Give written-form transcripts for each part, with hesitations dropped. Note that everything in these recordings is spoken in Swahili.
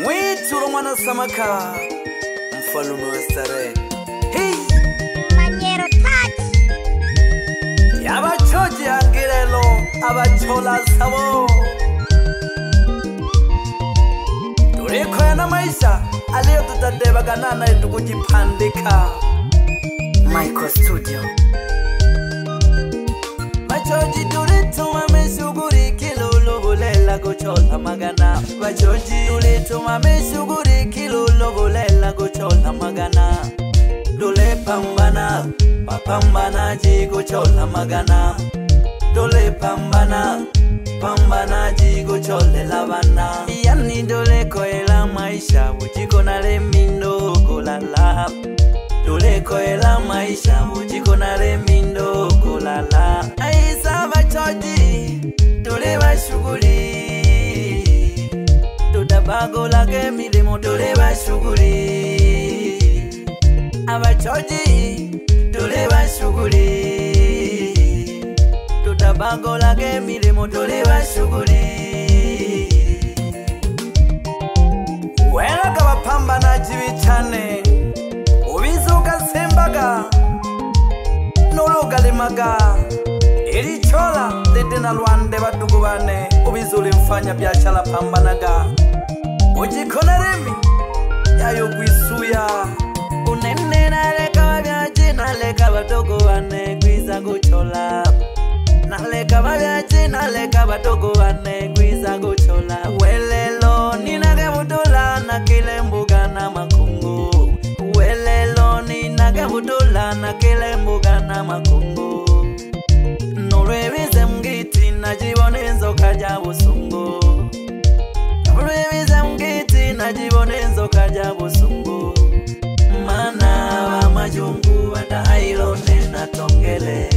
Mwitu mwana samaka mfalume wa starehe. Hey! Manyero touch. Yabachoji angirelo abachola sabo. Tureko yana maisha aliyo tutadebaganana tukujipandika. Michael Studio. Bachoji turituma meshuguri kilolo bolela gochola magana. Bachoji turituma meshuguri kilolo bolela gochola magana. Dole pambana, papambana jigo chola magana. Dole pambana, pambana jigo chole lavana. Yani dole koela maisha ujiko na remindo kolala. Dole koela maisha ujiko na remindo kolala. Aisa bachoji, dole bashuguri. Tudabago lage milimo dole bashuguri. Abachoji, dole bashuguri. Tudabago lage milimo dole bashuguri. Wela kabapamba na jibichane ubizuka sembaga noluga limaga iri chola lete na Rwanda batugubane ubizule mfanya biashara pambanaga ujikona remi yayo kwisuya unene naleka babyaji naleka badogo bane kwiza guchola naleka babyaji naleka badogo bane kwiza guchola welelo ninage budula na kile mbuga na makungu welelo ninage budula na kile mbuga na makungu nolwebize mgiti najibone nzoka ja busungu nolwebize mgiti najibone nzoka ja busungu mana wa majungu wadailone na tongele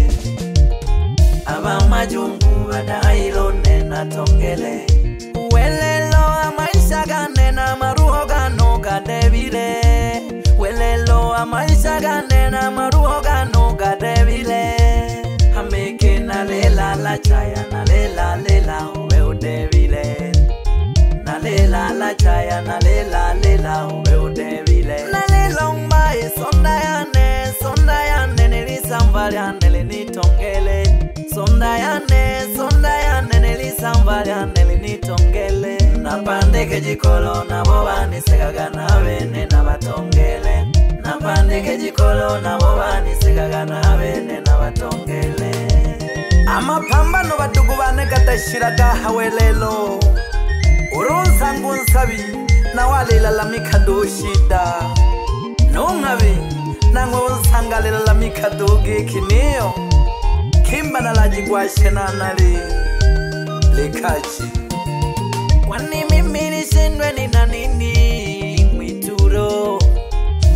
aba majungu wadailone na tongele welelo amaisha gane na maruho gano gadebile welelo amaisha gane na maruho gano gadebile hameke na lela la chaya na lela uwe udebile na lela la chaya na lela uwe udebile na lela umbaye sonda yane nilisambaliane lenitongele sonda yane nilisambaliane lenitongele napandeke jikolo na bobani segaga na bene na batongele napandeke jikolo na bobani segaga na bene na batongele amapambano batugubane katashiraga hawelelo urunsangu nsabi na walila la mikadoshida nungabi nango nsangalela la mikadoge kinio kimba na laji kwa shenanali lekachi kwani mimi nishindwe ni na nini mwituro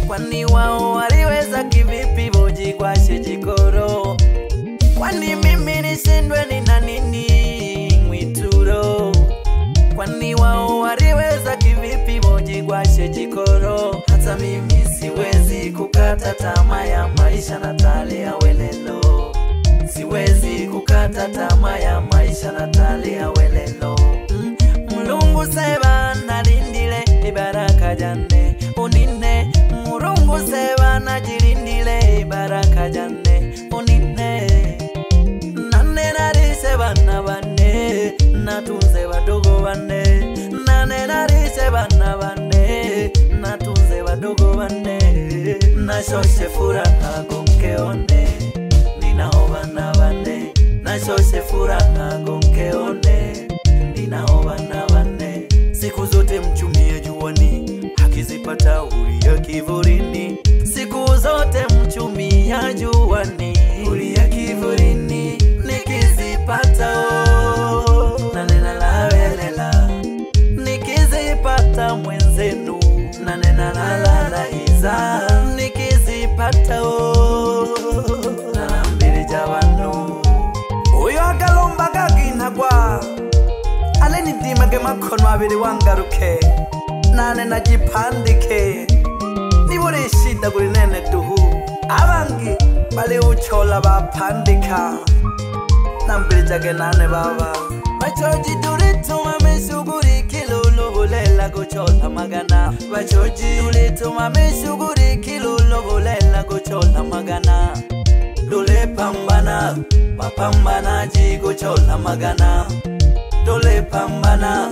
kwani wao waliweza kivipi boji kwa shejikoro kwani mimi nishindwe ni na nini mwituro kwani wao waliweza kivipi boji kwa shejikoro hata mimi siwezi kukata tamaa ya maisha Natalia welelo siwezi kukata tamaa ya maisha Natalia welelo Mulungu seba nalindile ibaraka jane unine Mulungu seba najilindile ibaraka jane unine nane narise bana bane natunze badogo bane nane narise bana bane natunze badogo bane nashoshe furaha gonkeone ninaoba na bane nashoshe furaha gonkeone ninaoba na bane siku zote mchumie juani hakizipata ulia kivurini siku zote mchumia juani ulia kivurini nikizipata nanena la welela nikizipata mwenzenu nanena la iza nikizipata nanambili jawanu uyo akalomba kaginagwa aleni dimage makono abiri wangaruke nane najipandike nibure shida guri nene duhu abangi bali uchola bapandika nambili jage nane baba bachoji turituma meshuguri kilolo bolela bolela kuchola magana bachoji ulituma mishuguri kilulo bolela kuchola magana dole pambana mapambanaji kuchola magana dole pambana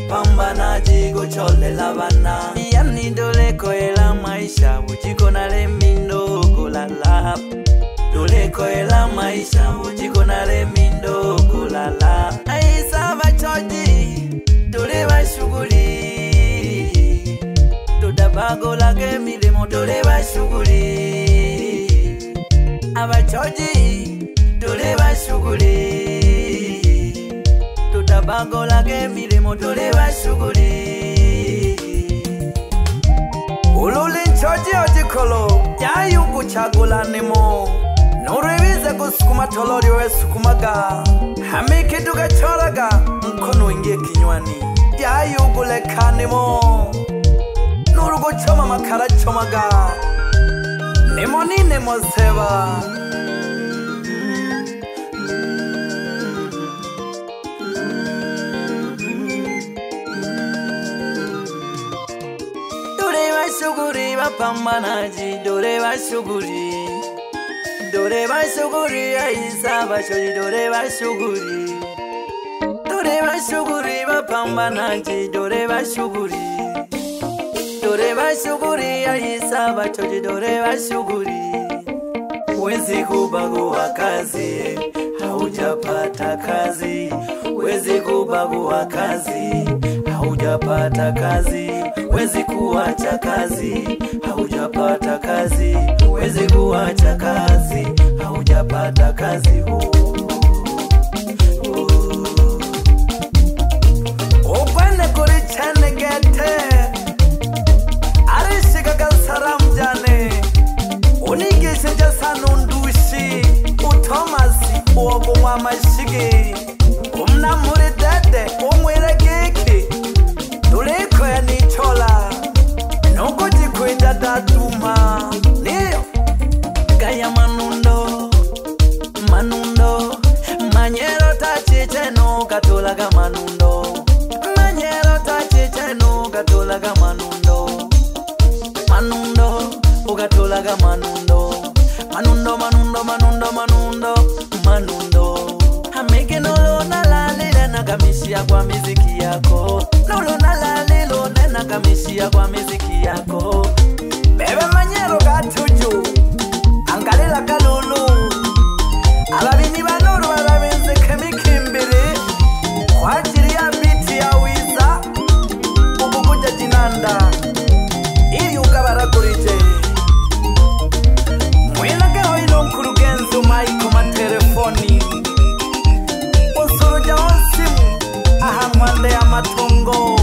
pambanaji kuchole lavana yani dole koela maisha ujiko na lemindo kulala dole koela maisha ujiko na lemindo kulala aisa bachoji dole bashuguri dodabago lage milimo dole bashuguri abachoji dole bashuguri dodabago lage milimo dole bashuguri ululi choji ojikolo yayugu chagula nimo nurebize kusukuma tolori we sukumaga hamiki tugachoraga mkono ingie kinywani yayugu lekanimo nurugo choma makara chomaga nimo nine moseba dore bashuguri bapambanaji dore bashuguri aisa bachoji dore bashuguri bapambanaji dore bashuguri aisa bachoji dore bashuguri wezi kubagua kazi haujapata kazi wezi kubagua kazi haujapata kazi wezi kuacha kazi haujapata kazi wezi kuacha kazi haujapata kazi upane kurichane gete arishika gasaram jane unigishe jasanu ndushi utomasi uogo wa mashigi umnamuri dede umwire giki duliko ya nichola nuko jikwenda datuma niyo gaya manundo manyero tachiche no katolaga manundo manyero tachiche no katolaga manundo ugatolaga manundo hameke nolo nalalile nakamishia kwa miziki yako nolo nalalilo nenakamishia kwa miziki yako bebe manyero gatuju angalela kalulu ababini banoro barabenze kemikimbiri kwa ajili ya biti ya wiza ukukuja jinanda ili ukabaragurije mwilage hoilo mkurugenzu maiko matelefoni usuruja osimu ahamwande ya matongo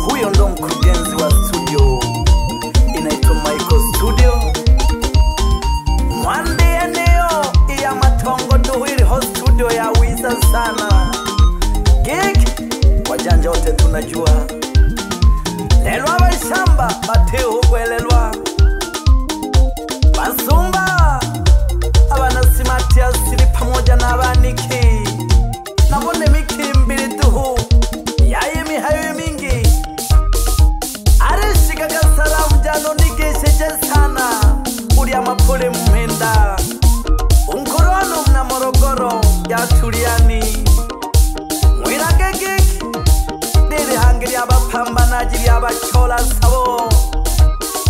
huyo ndo mkurugenzi wa studio inaitwa Michael Studio mwande eneo ya matongo duhiri ho studio ya wiza sana gig wajanja wote tunajua lelwa bashamba bateo kwelelwa basumba abanasimatia siri pamoja na abaniki nabone mikimbiri tuhu yaye mihayo mingi arishika gasalamu jano nigesheje sana uri amapole mpenda unkorono mna morogoro ya tuliani mwiragegeki diri hangiri abapambanaji yabachola sabo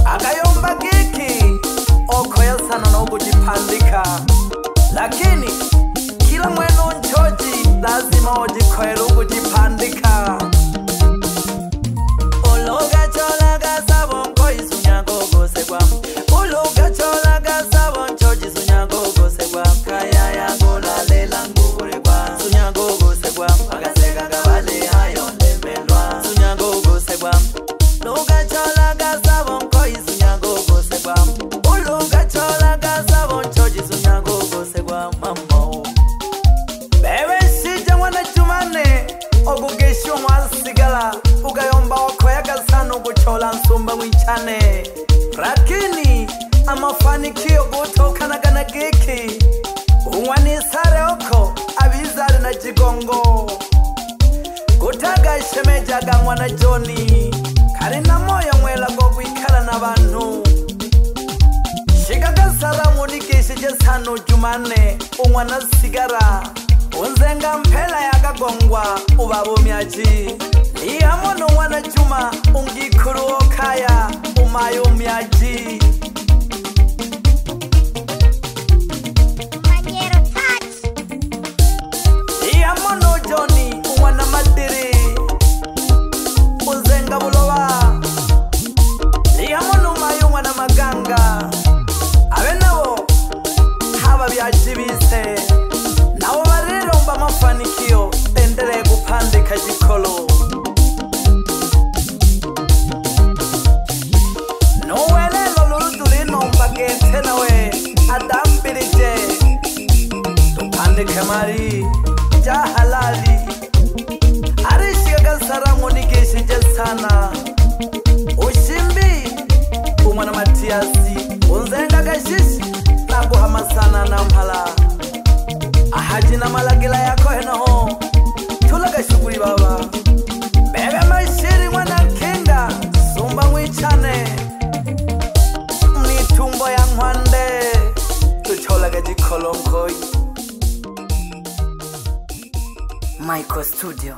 agayomba geki okoya sana no kujipandika lakini kila mweno nchoji lazima ujikoera kujipandika ologa chola gasabo nkoisu nyagogo segwa ologa chola gasabo nchoji sunyagogo segwa kaya yango lalela ngure kwa sunyagogo segwa agasega gabale hayo ndemelwa sunyagogo segwa ologa chola gasabo nkoisu nyagogo segwa ologa chola gasabo nchoji sunyagogo segwa mammo bebe shija mwana chumane ogugesho mwasigala ugayomba okoyaga sana uguchola nsumba mwichane lakini amafanikio gutokanaga na giki umwanisare oko abizare na jigongo kutaga shemejaga mwana Joni kari na moyo mwela go kwikala n'abantu shigaga salamu nikishije sano Jumane umwana sigara unzenga mpela yakagongwa ubabo myaji iyamono mwana Juma ungikuru okaya umayo myaji iyamono Joni umwana Madiri unzenga buloba iyamono umayo mwana Maganga abenabo haba byajibise nabo barero mba mafanikio endelee kupandika jikolo nowelelo lurudulino mbagete nawe adambirije tupandike mari ja halali arishigaga salamu nigishije sana ushimbi umwana Matiasi unzenga gashishi naguhamasana na mpala ahaji na malagila yako henoho tulaga shughuli baba bebe maishiri mwana Kinga sumba mwichane mnitumbo ya Nkwande tucholaga jikolonkoi Michael Studio.